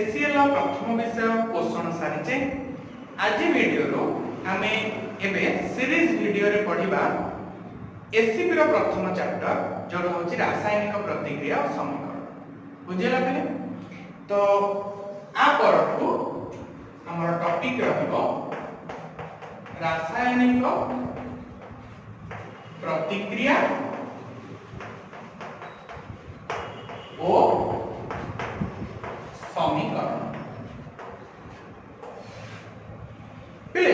ACL प्रथम विषय पोषण सारिचे। आज वीडियो रो आमे एबे सीरीज वीडियो रे पढिबा एसीपी रो प्रथम चैप्टर जोड़ होची रासायनिक प्रतिक्रिया और समीकरण। बुझिला पले तो आ परठू हमर टॉपिक रहबो रासायनिक प्रतिक्रिया और समीकरण। पिले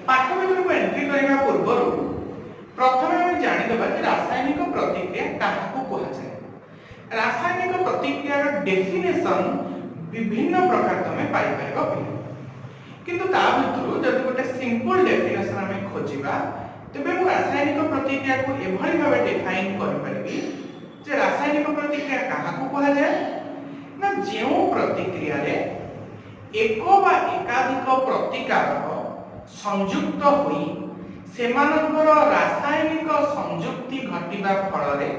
पाठ को एंट्री करने पूर्व प्रथम हम जानिदेबा कि रासायनिक प्रतिक्रिया काहाको कहा जाए। रासायनिक प्रतिक्रिया डेफिनेशन विभिन्न प्रकार तमे पाई परबो पिले, किंतु ता भितरु जदि गोटे सिंपल डेफिनेशन हम खोजिबा तबे मु रासायनिक प्रतिक्रिया को एभली भाबे डिफाइन कर परबी जे रासायनिक प्रतिक्रिया काहाको कहा जाए ना जेउ प्रतिक्रिया रे एक बा एकाधिक प्रतिकारक संयुक्त होई सेमानकर रासायनिक संयुक्ति घटिबा फल रे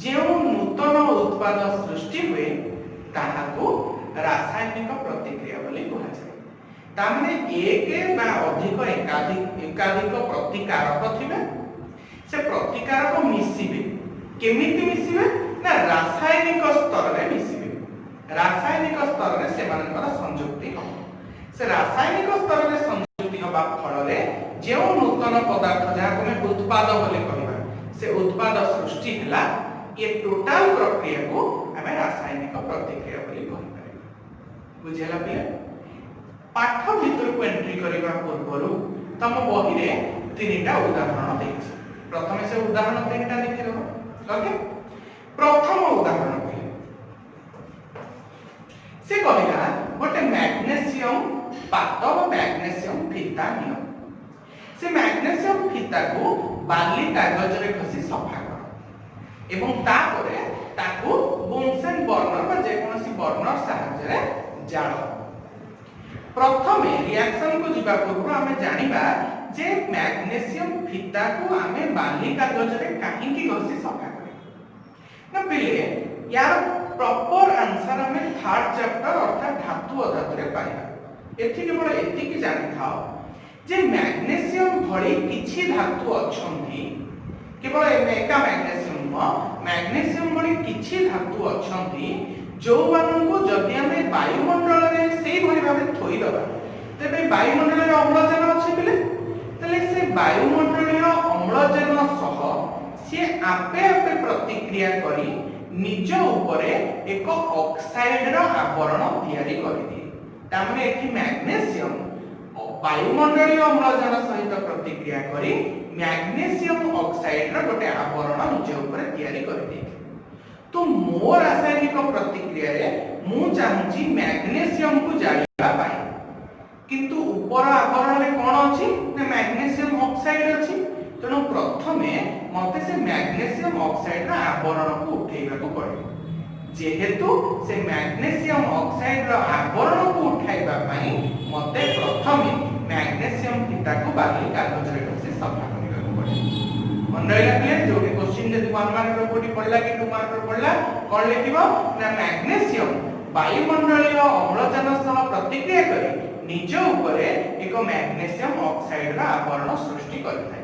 जेउ नूतन उत्पाद सृष्टि हुए ताहाको रासायनिक प्रतिक्रिया बोली कहा जाए। तामने एक बा अधिक एकाधिक प्रतिकारक थिबे, से प्रतिकारक मिसिबे। केमिति मिसिबे ना रासायनिक स्तर रे मिसिबे। रासायनिक स्तर रे सेमानकर संयुक्ति हो, से रासायनिक स्तर रे संयुक्ति होबा फल रे जेउ नूतन पदार्थ जहा को उत्पाद बोली कहबा से उत्पाद सृष्टि हला। ये टोटल प्रक्रिया को हमें रासायनिक प्रतिक्रिया बोली कहि परबा। बुझिला पिले पाठ भीतर को एंट्री करबा पूर्व तम बही रे तीनटा उदाहरण देछि। प्रथमे से उदाहरण तीनटा देखि लो। ओके, प्रथम उदाहरण से कहला गोटे मैग्नेशियम पात व मैग्नेशियम फीता नियो। से मैग्नेशियम फीता को बाली कागज रे घसी सफा कर एवं तापरे ताको बुनसेन बर्नर बा जे कोनसी बर्नर सहायता रे जाळ। प्रथमे रिएक्शन को जिबा पूर्व हमें जानिबा जे मैग्नेशियम फीता को हमें बाली कागज रे काहे की घसी सफा करे ना पिले। यार प्रॉपर आंसर हमें थर्ड चैप्टर अर्थात धातु अधातु रे पाइबा। एथि केवल एथि की जानि थाओ जे मैग्नेशियम भଳି किछि धातु अछंती, केवल एका मैग्नेशियम मैग्नेशियम भଳି किछि धातु अछंती जो मानन को जदि हमें वायुमंडल रे सेही भଳି भाबे थोई दबा तबे वायुमंडल रे अम्लजान अछि पिले, तले से वायुमंडलीय अम्लजान सह से आपे आपे प्रतिक्रिया करी निज उपरे एक ऑक्साइड रो आवरण तयारी करि दिए। तामने एथि मैग्नेशियम वायुमंडलीय अम्लजान सहित प्रतिक्रिया करी मैग्नेशियम ऑक्साइड रो गोटे आवरण निज उपरे तयारी करि दिए। तो मो रासायनिक प्रतिक्रिया रे मु चाहूची मैग्नेशियम को जाळिबा पाई, किंतु ऊपर आवरण रे कोन अछि ना मैग्नेशियम ऑक्साइड अछि। तेणु प्रथमे मते से मैग्नेशियम ऑक्साइड रा आवरण को उठेइबा को पड़े। जेहेतु से मैग्नेशियम ऑक्साइड रा आवरण को उठाइबा पई मते प्रथमे मैग्नेशियम फीता को बाली कागज रे घसी सफा करिबा को पड़े। मन रहिला पिले जो के क्वेश्चन जदि 1 मार्क रो कोटी पड़ला कि 2 मार्क रो पड़ला कोन लिखिबो ना मैग्नेशियम वायुमंडलीय अम्लजान सह प्रतिक्रिया करी निज उपरे एक मैग्नेशियम ऑक्साइड रा आवरण सृष्टि करथाय।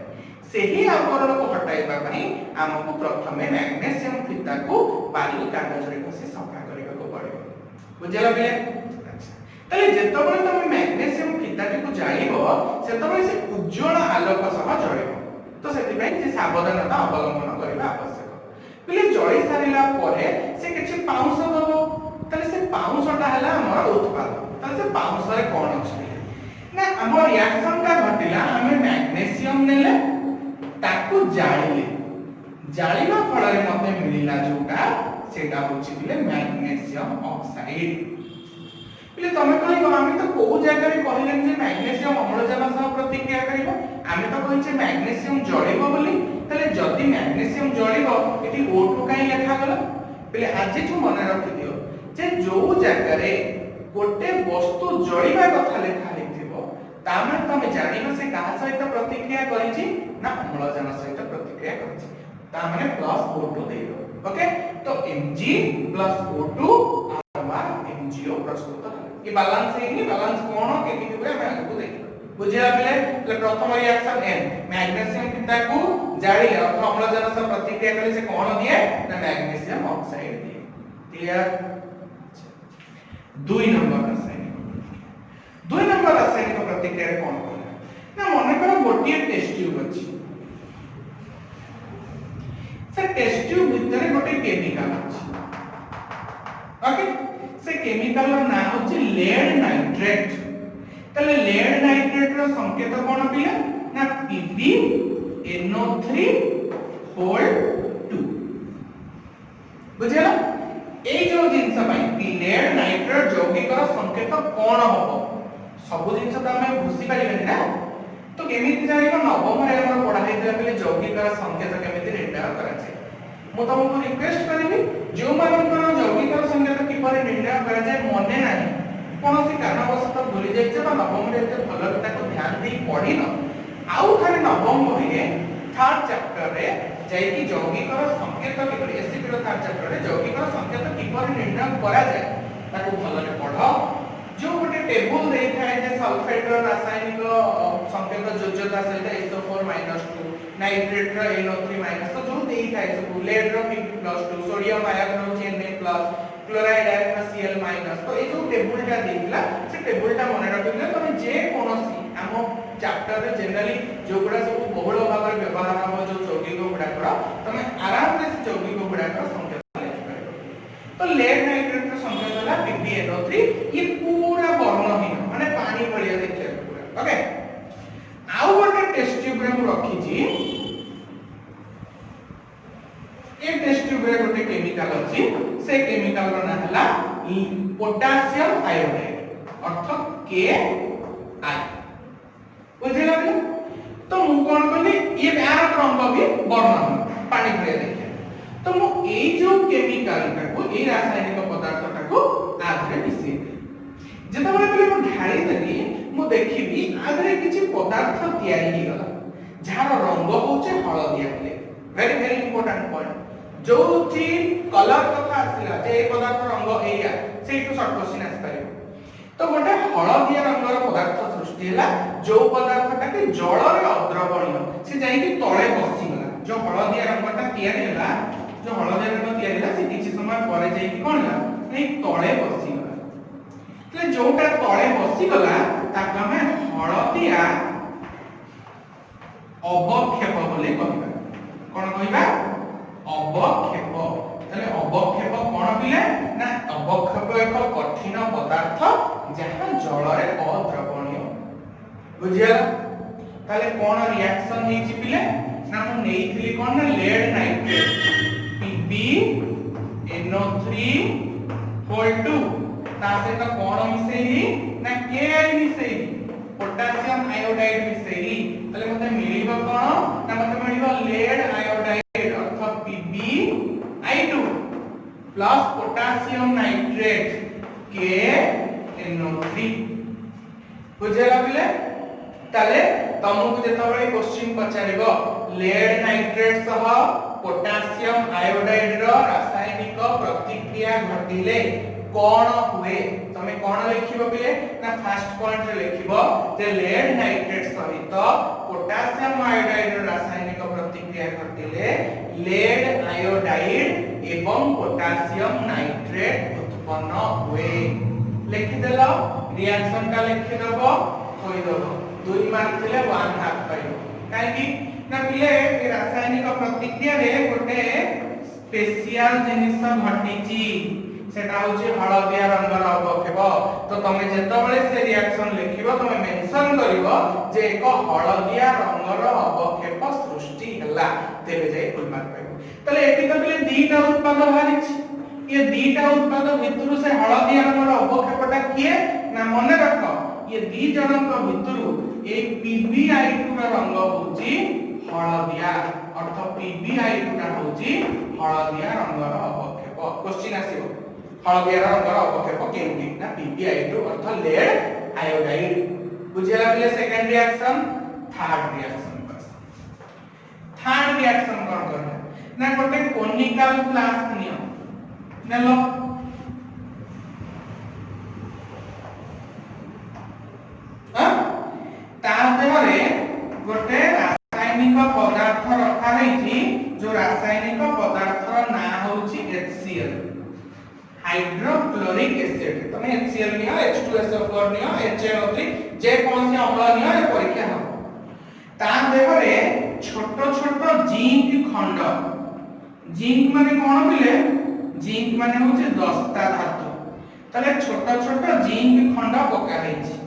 सेही आवरण को हटाइबा पई हमकु प्रथमे मैग्नेशियम फीता को बाली कागज रे घसी सफा करिबा को पड़े। बुझला पिले अच्छा, तले जेतबळे तमे मैग्नेशियम फीता को जाळिबो सेतबळे से उज्जवल आलोक सह जळिबो। तो सेति पई जे सावधानता अवलंबन करिबा आवश्यक। पिले जळि सारिला परे से किछि पाउंस दबो, तले से पाउंसटा हला हमर उत्पाद। तले से पाउंस रे कोन अछि ना हमर रिएक्शन का घटिला हमें मैग्नेशियम नेले ताकू जाळिले, जाळिबा फल रे मते मिलिला जोटा सेटा होछि बिले मैग्नेशियम ऑक्साइड। बिले तमे कहलिबो आमे तो को जगह रे कहले जे मैग्नेशियम अम्लजान सह प्रतिक्रिया करिबो, आमे तो कहिचे मैग्नेशियम जळिबो बोली। तले जदि मैग्नेशियम जळिबो एठी O2 काई लेखा गला बिले आज जो मन रखि दियो जे जो जगह रे गोटे वस्तु जळिबा कथा लेखा हेतिबो तामे तमे जानिबो से कहा सहित प्रतिक्रिया करिछि ना अम्लजान सहित प्रतिक्रिया करिछि। ता माने +O2 देइबो। ओके, तो Mg + O2 = MgO+। प्रस्तुत होला ये बैलेंस हेनी बैलेंस कोन केति हुए हम आगु देखिबा बुझिया पिले प्रथम रिएक्शन एन मैग्नीशियम पिता को जाळी अर्थ अम्लजान से प्रतिक्रिया कले से कोन दिए ना मैग्नीशियम ऑक्साइड दिए क्लियर 2 नंबर रासायनिक प्रतिक्रिया रे कोन होला ना मने करो गोटिए टेस्ट ट्यूब अछि से टेस्ट ट्यूब भीतर गोटे केमिकल अछि ओके से केमिकल रो नाम अछि लेड नाइट्रेट तले लेड नाइट्रेट रो संकेत कोन पिले ना PbNO3 बुझिला ए जो जिंस भाई लेड नाइट्रेट यौगिक रो संकेत कोन होबो सब जिंस त हम बुझी पारिबे ना तो केमिति जानिबो नवम रे हमर पढा हेतले पहिले यौगिक रो संकेत केमिति निर्णय करा छै मु तुमको रिक्वेस्ट करिबी जो मानकर यौगिक रो संकेत किपरि निर्णय करा जाय मने नाही कोनोसी कारणवशत भूली जाइछे बा नवम रे एते भलो ताको ध्यान दे पढी न आउ थारे नवम बहिरे थर्ड चैप्टर रे जाई कि यौगिक रो संकेत किपरि एसिड रो थर्ड चैप्टर रे यौगिक रो संकेत किपरि निर्णय करा जाय ताको भलो रे पढ जो गोटे टेबल दे थाए जे सल्फेट रो रासायनिक संकेत जोज्यता सहित SO4 - 2 नाइट्रेट रो NO3 - तो जो दे थाए सब लेड रो P+2 सोडियम आयन रो Na+ क्लोराइड आयन Cl- तो ए जो टेबल टा देला से टेबल टा मने रखिले तमे जे कोनोसी हम चैप्टर रे जनरली जो गुडा सब बहुल भाग रे व्यवहार हम जो यौगिक गुडा करा तमे आराम से यौगिक गुडा का संकेत लिख पाइबो तो लेड नाइट्रेट रो संकेत होला PbNO3 ये पूरा वर्णहीन माने पानी भलिया देखिया पूरा ओके आउ गोटे टेस्ट ट्यूब रे हम रखी छी ए टेस्ट ट्यूब रे गोटे केमिकल अछि से केमिकल रो नाम हला पोटेशियम आयोडाइड अर्थ KI बुझिला कि तो मु कोन कहली ये यार रंग भी वर्णहीन पानी भलिया देखिया तो मु ए जो केमिकल को ए रासायनिक पदार्थ को आधरे मिसई जेता बले पहिले मु ढाली देली मु देखिबी आधरे किछि पदार्थ तयारी ही गला जार रंग होचे हळदिया पले वेरी वेरी इंपोर्टेंट पॉइंट जो थी कलर कथा आसिला जे ए पदार्थ रंग एया सेटु शॉर्ट क्वेश्चन आस पारिबो तो गोटे हळदिया रंगर पदार्थ सृष्टि हला जो पदार्थटा के जल रे अद्रवणीय से जाई कि तळे बसी गला जो हळदिया रंगटा तयारी हला जो हळदिया रंग तयारी हला से किछि समय परे जाई कि कोन हला नै तळे बसी गला तले जोटा तळे बसी गला ताका हम हळदिया अवक्षेप बोले कहबा कोन कहबा अवक्षेप तले अवक्षेप कोन बिले ना अवक्षेप एक कठिन पदार्थ जहां जल रे अद्रवणीय बुझिया तले कोन रिएक्शन हे छि बिले ना हम नेइथिली कोन ना लेड नाइट्रेट PbNO3 ता सहित कोन मिसेई ना KI मिसेई पोटेशियम आयोडाइड मिसेई तले मते मिलिबो कोन ना मते मिलिबो लेड आयोडाइड अर्थ PbI2 plus potassium nitrate KNO3 बुझेला बिले तले तमको जेतबळे क्वेश्चन पचारिबो लेड नाइट्रेट सह पोटेशियम आयोडाइड रो रासायनिक प्रतिक्रिया घटिले कोन हुए तमे कोन लिखिबो बिले ना फर्स्ट पॉइंट रे लिखिबो जे लेड नाइट्रेट सहित पोटेशियम आयोडाइड रो रासायनिक प्रतिक्रिया घटिले लेड आयोडाइड एवं पोटेशियम नाइट्रेट उत्पन्न हुए लिखि देलो रिएक्शन का लिखि देबो होई देबो 2 मार्क थिले 1 हाफ पाइबो काहे कि ना बिले ए रासायनिक प्रतिक्रिया रे गोटे स्पेशल जिनिस घटिची सेटा होची हळदिया रंगर अवक्षेप तो तमे जेतबळे से रिएक्शन लिखिबो तमे मेंशन करिवो जे एक हळदिया रंगर अवक्षेप सृष्टि हला तेबे जाई फुल मार्क पाइबो तले एति तो बिले दीटा उत्पाद बाहारिछि ये दीटा उत्पाद भितरु से हळदिया रंगर अवक्षेपटा किए ना मने रखो ये दी जनक भितरु ए PbI2 रा रंग होची हळदिया अर्थ PbI2 टा होची हळदिया रंगर अवक्षेप क्वेश्चन आसीबो हळदिया रंगर अवक्षेप केउटी ना PbI2 अर्थ लेड आयोडाइड बुझिला बिले सेकंड रिएक्शन थर्ड रिएक्शन बस थर्ड रिएक्शन कोन करना ना गोटे कोनिकल फ्लास्क नियो नेलो रासायनिक पदार्थ रखा है जो रासायनिक पदार्थ ना होची HCl हाइड्रोक्लोरिक एसिड तमे HCl neo H2SO4 neo HNO3 जे कोनसी अम्ल नियो ए परीक्षा हो ता देहरे छोट छोट जिंक खंड जिंक माने कोन बिले जिंक माने होचे दस्ता धातु तले छोट छोट जिंक खंड पका हैछि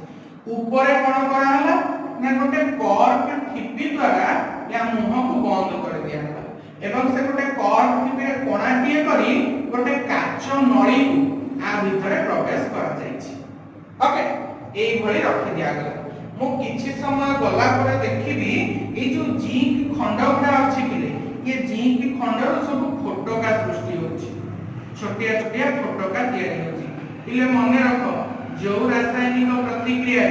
ऊपर कोन करा हला ना गोटे कॉर्क ठिपी द्वारा या मुंह को बंद कर दिया हला एवं से गोटे कॉर्क ठिपी कोणाटिए करी गोटे काच नळी को आ भितरे प्रवेश करा जायछि ओके एई भली रखि दिया गला मु किछि समय गला पर देखिबी ए जो जिंक खंड उडा अछि किले ये जिंक खंड सब फोटोका सृष्टि होछि छोटिया छोटिया फोटोका तयारी होछि इले मने रखो जो रासायनिक प्रतिक्रिया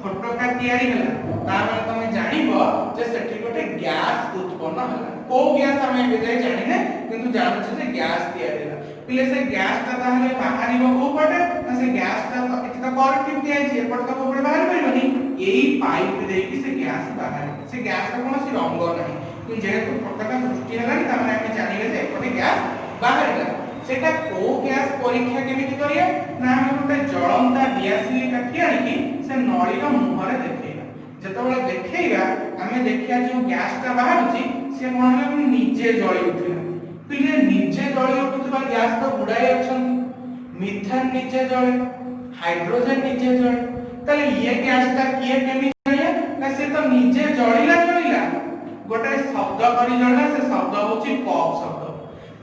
फोटोका तयारी हला तामे तमे जानिबो जे सेठी गोटे गैस उत्पन्न हला को गैस हमें बेजाय जानिने किंतु जानु छै जे गैस तयारी हला पिले से गैस ता ताहले बाहरिबो को पटे से गैस ता एटा पॉजिटिव दिया छै एपट तो ऊपर बाहर परबनी एई पाइप देकी से गैस बाहर से गैस का कोनोसी रंग नाही कि जेहेतु फोटोका सृष्टि हला ता माने आके जानिले जे एपटे गैस बाहरला सेटा को गैस परीक्षा केमिति करिया ना हम गोटे जळंता दियासिली काठी आनी से नळी रो मुहरे देखैबा जेतबेले देखैबा हमें देखिया जो गैस ता बाहर छी से कोन हला नीचे जळी उठिला पिले नीचे जळी उठुबा गैस तो गुडाय अछन मिथेन नीचे जळे हाइड्रोजन नीचे जळे तले ये गैस ता किए केमिति जळे ना से तो नीचे जळीला गोटे शब्द करी जळला से शब्द होची पॉप शब्द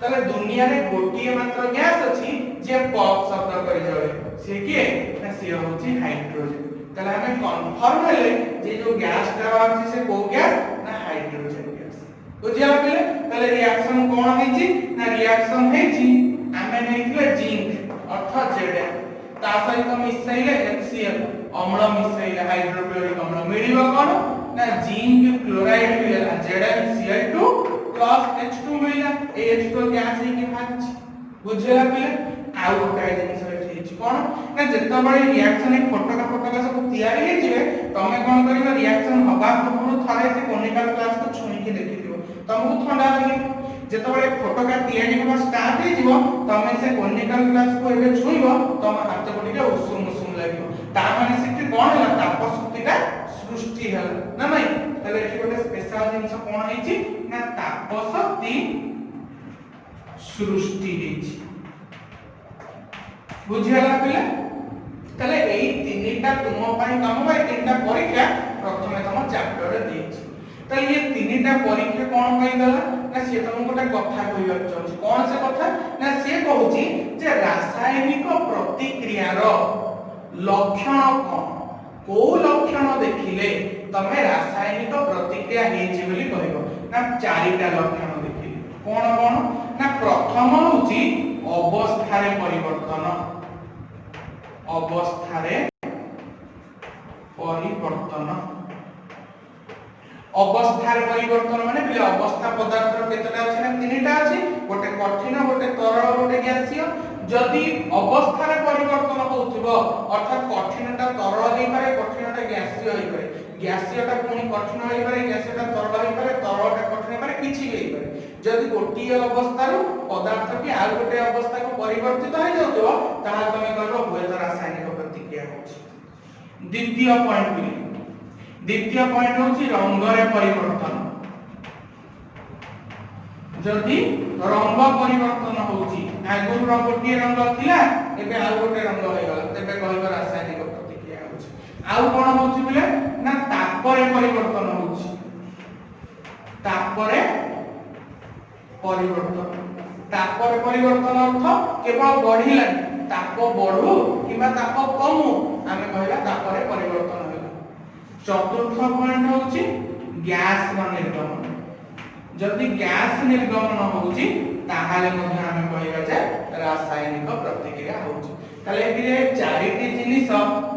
तले दुनिया रे गोटिए मात्र गैस अछि जे पॉप शब्द करी जळे से के ना से होची हाइड्रोजन तले हमें कंफर्म हेले जे जो गैस ता अछि से को गैस ना हाइड्रोजन गैस बुझिया गेले तले रिएक्शन कोन हेची ना रिएक्शन हेची हमें नेइथिले जिंक अर्थात जेडे ता सहित मिसैले HCl अम्ल मिसैले हाइड्रोक्लोरिक अम्ल मिलिबो कोन ना जिंक क्लोराइड मिलला ZnCl2 H2 मिलला ए H2 गैस है के भाग बुझिया गेले आउ गोटे जिनिस हेची कोन ना जत्ता बळे रिएक्शन एक फोटोका सब तयारी हे जे तमे कोन करिबा रिएक्शन हबा पूर्व थरे से कोनिकल क्लास को छुई के देखि दियो तमको ठंडा लगे जत्ता बळे फोटोका तयारी होबा स्टार्ट हे जिवो तमे से कोनिकल क्लास को एबे छुईबो तम हाथ कोटिके उसुम उसुम लागियो ता माने सेठी कोन होला ताप शक्तिटा सृष्टि हला ना नाही तले एठी गोटे स्पेशल जिनिस कोन हेची ना ताप शक्ति सृष्टि हेची बुझियाला पिला तले एई तीनटा तुम पई काम बा तीनटा परीक्षा प्रथमे तम चैप्टर रे देछि तले ये तीनटा परीक्षा कोन पई दला ना से तुम गोटे कथा कहिबा चाहछि कोन से कथा ना से कहूछि जे रासायनिक प्रतिक्रिया रो लक्षण कोन को लक्षण देखिले तमे रासायनिक प्रतिक्रिया हेछि बोली कहबो ना चारिटा लक्षण देखिले कोन कोन ना प्रथम होछि अवस्था रे परिवर्तन अवस्था परिवर्तन माने बिले अवस्था पदार्थ केतटा अछि ना तीनटा अछि गोटे कठिन गोटे तरल गोटे गैसीय जदि अवस्था रे परिवर्तन होउथिबो अर्थात कठिनटा तरल होई पारे कठिनटा गैसीय होई पारे गैसीयटा पुनी कठिन होई पारे गैसीयटा तरल होई पारे तरलटा कठिन होई पारे किछि होई पारे जदि गोटी अवस्था रो पदार्थटी आ गोटे अवस्था को परिवर्तित होई जाउतो ताहा तमे कहबो होय तो रासायनिक प्रतिक्रिया होछि द्वितीय पॉइंट होछि रंग रे परिवर्तन जदि रंग परिवर्तन होछि आगुर रंग गोटी रंग थिला एबे आ गोटे रंग होय गला तबे कहबो रासायनिक प्रतिक्रिया होछि आउ कोन होछि बिले ना ताप रे परिवर्तन होछि ताप रे परिवर्तन अर्थ केवल बढ़िला ताप बढ़ू किबा ताप कमू आमे कहला ताप रे परिवर्तन होला चतुर्थ पॉइंट होछि गैस निर्गमन जदि गैस निर्गमन होछि ताहाले मध्ये आमे कहबा जे रासायनिक प्रतिक्रिया होछि ताले एबिरे चारिटी जिनिस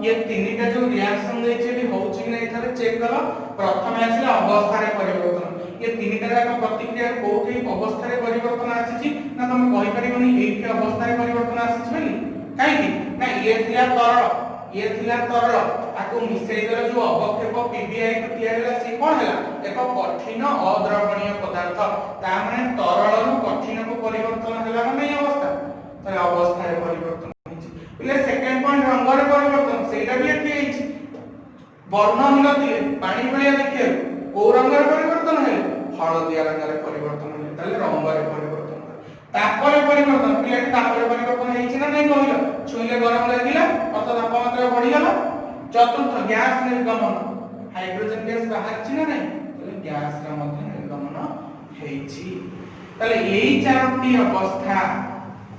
ये तीनटा जो रिएक्शन दैछे भी होछि कि नै थारे चेक करो प्रथम आसिला अवस्था रे परिवर्तन ये तीनटा का प्रतिक्रिया कोठी अवस्था रे परिवर्तन आछि ना तुम कहि परिबनी एठी अवस्था रे परिवर्तन आछि बोली काहे कि ना ये थिला तरल ये थिला तरल आकु मिसई देला जो अवक्षेप पीबीआई को तयार होला से कोन हला एक कठिन अद्रवणीय पदार्थ ता माने तरल रु कठिन को परिवर्तन हला ना नहीं अवस्था तो अवस्था रे परिवर्तन होइछि बोले सेकंड पॉइंट रंग रे परिवर्तन सेटा भी एठी होइछि वर्णहीन थिले पानी भलिया देखिए को रंग रे परिवर्तन है हळदिया रंग रे परिवर्तन है ताले रंग रे परिवर्तन तापरे परिवर्तन प्लेट तापरे परिवर्तन हेछि ना नहीं कहलो छुइले गरम लागिला अत तापमात्रा बढ़ी गला चतुर्थ गैस निर्गमन हाइड्रोजन गैस बाहर छि ना नहीं ताले गैस रा मध्ये निर्गमन हेछि ताले एई चारोटी अवस्था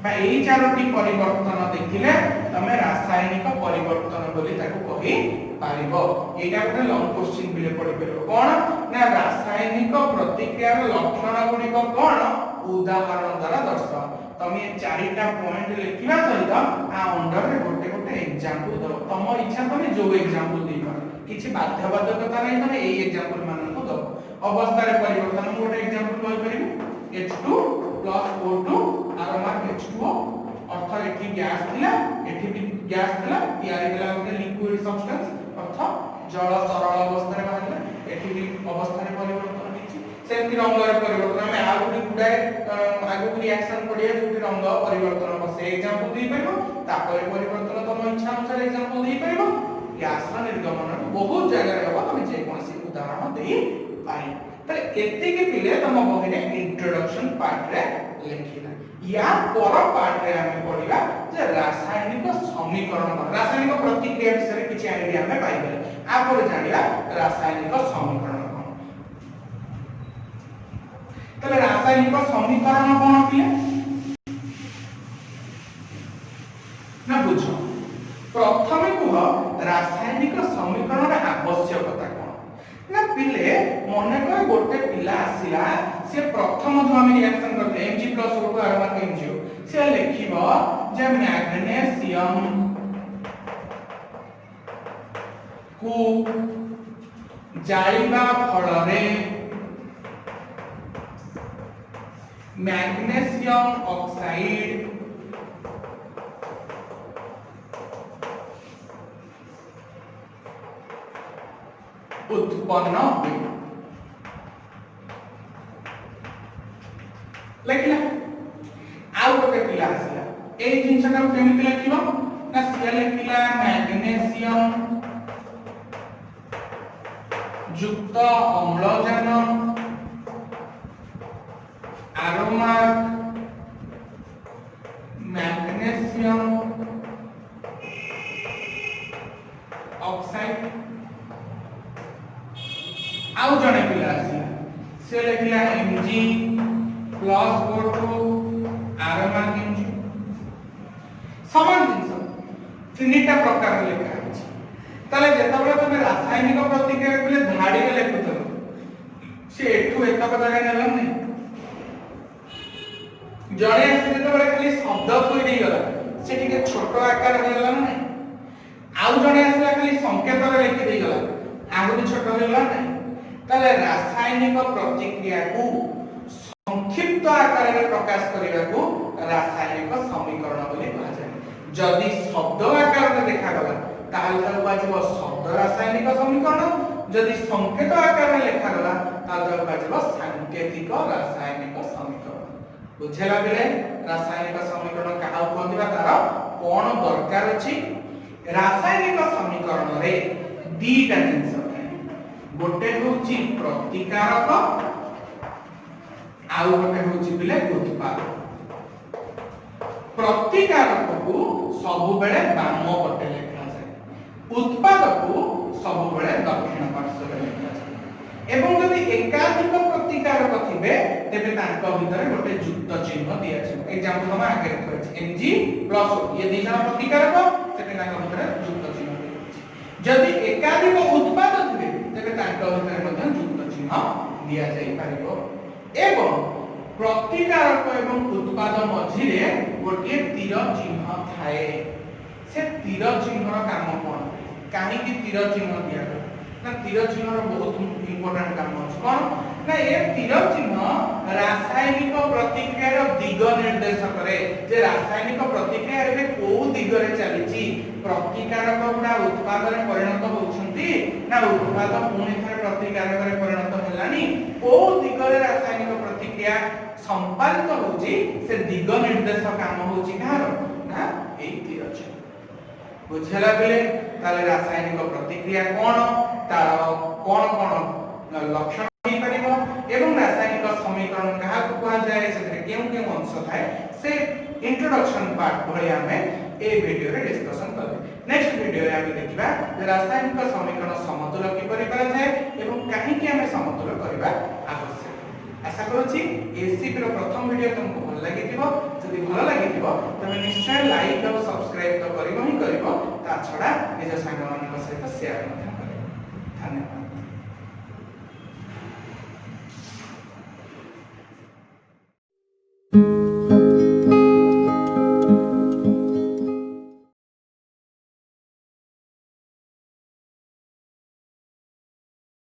बा एई चारोटी परिवर्तन देखिले तमे रासायनिक परिवर्तन बोली ताको कहि पारिबो एटा गोटे लॉन्ग क्वेश्चन बिले पड़ी परबो कोन ना रासायनिक प्रतिक्रियार लक्षण गुडी को कोन उदाहरण द्वारा दर्शाओ तमे चारिटा पॉइंट लिखिबा सहित आ अंडर रे गोटे गोटे एग्जांपल दो तम इच्छा तमे जो एग्जांपल देई पार किछि बाध्यबाधकता नै तमे एई एग्जांपल मान को दो अवस्था रे परिवर्तन गोटे एग्जांपल कहि परिबो H2 O2 आर H2O अर्थ एठी गैस थिला एठी भी गैस थिला तयारी थिला गोटे लिक्विड सब्सटेंस अर्थ जल तरल अवस्था रे बाहरला एठी भी अवस्था रे परिवर्तन सेमती रंग रे परिवर्तन हम आ गुडी गुडाय आगु रिएक्शन पडिया गुडी रंग परिवर्तन हो से एग्जांपल देई परबो तापर परिवर्तन तम इच्छा अनुसार एग्जांपल देई परबो गैस रा निर्गमन बहुत जगह रे हो हम जे कोनसी उदाहरण देई पाई त एते के पिले तम बहि रे इंट्रोडक्शन पार्ट रे लिखिला या पर पार्ट रे हम पढिबा जे रासायनिक समीकरण रासायनिक प्रतिक्रिया विषय किछि आइडिया हम पाइबे आ पर जानिया रासायनिक समीकरण तले रासायनिक समीकरण कोन थिले ना बुझो प्रथमे कुह रासायनिक समीकरण रे आवश्यकता कोन ना पिले मने कर गोटे पिला आसिला से प्रथम जो हम रिएक्शन करते Mg+O2 आर MgO से लिखिबो जे मैग्नेशियम को जाइबा फल रे मैग्नेशियम ऑक्साइड उत्पन्न हुए लिखला आउ गोटे पिला आसिला ए जिंसटा केमिति लिखिबो ना सिया लिखिला मैग्नेशियम युक्त अम्लजान अरोमा मैग्नेशियम ऑक्साइड आउ जने पिला आसी से लिखला Mg+O2 अरोमा Mg समान जिंस तीनटा प्रकार लेखा अछि तले जेतबेला तमे रासायनिक प्रतिक्रिया पिले धाडी के लेखुतो से एठू एतक जगह नेलम नै जड़े आसे तो बड़े खाली शब्द कोई नहीं गला से ठीक छोट आकार हो गला ना आउ जड़े आसे खाली संकेत रे लिखि दे गला आगु छोट हो गला ना तले रासायनिक प्रतिक्रिया को संक्षिप्त आकार रे प्रकाश करिबा को रासायनिक समीकरण बोली कहा जाय जदि शब्द आकार रे देखा गला ताल ताल बाजिबो शब्द रासायनिक समीकरण जदि संकेत आकार रे लिखा गला ताल ताल बाजिबो सांकेतिक रासायनिक समीकरण बुझेला बेले रासायनिक समीकरण काहा कहदिबा तार कोन दरकार अछि रासायनिक समीकरण रे दीटा जिंस गोटे होची प्रतिकारक आउ गोटे होची बिले उत्पादक प्रतिकारक को सब बेले बाम पटे लिखा जाय उत्पादक को सब बेले दक्षिण पार्श्व रे लिखा जाय एवं यदि एकाधिक प्रतिकारक थिबे तेबे तांको भितरे गोटे युक्त चिन्ह दिया छै एग्जांपल हम आगे रखै Mg+O ये दिना प्रतिकारक तेबे तांको भितरे युक्त चिन्ह दिया छै यदि एकाधिक उत्पादक थिबे तेबे तांको भितरे मध्ये युक्त चिन्ह दिया जाय पारिबो एवं प्रतिकारक एवं उत्पाद मझिरे गोटे तीर चिन्ह थाए से तीर चिन्हर काम कोन काहे कि तीर चिन्ह दिया ना तीर चिन्हर बहुत इंपोर्टेंट काम अछि कोन ना ए तीर चिन्ह रासायनिक प्रतिक्रिया दिग निर्देश करे जे रासायनिक प्रतिक्रिया रे को दिग रे चलीची प्रतिकारक गुडा उत्पाद रे परिणत होउछंती ना उत्पाद पुणी थरे प्रतिकारक रे परिणत हेलानी को दिग रे रासायनिक प्रतिक्रिया संपादित होउची से दिग निर्देश काम होउची कार ना एठी अछि बुझला बेले ताले रासायनिक प्रतिक्रिया कोन तार कोन कोन लक्षण होई परिबो एवं रासायनिक समीकरण कहा को कहा जाय से केउ अंश थाए से इंट्रोडक्शन पार्ट भले हमें ए वीडियो रे डिस्कशन करबे नेक्स्ट वीडियो रे हम देखिबा जे रासायनिक समीकरण समतुल किपरि करा जाय एवं काहे कि हमें समतुल करबा आवश्यक आशा करूची एसीपी रो प्रथम वीडियो तुमको भल लागिथिबो जदि भल लागिथिबो तमे निश्चय लाइक और सब्सक्राइब तो करिवो ही करिवो ता छडा निज संग मानक सहित शेयर करबो धन्यवाद।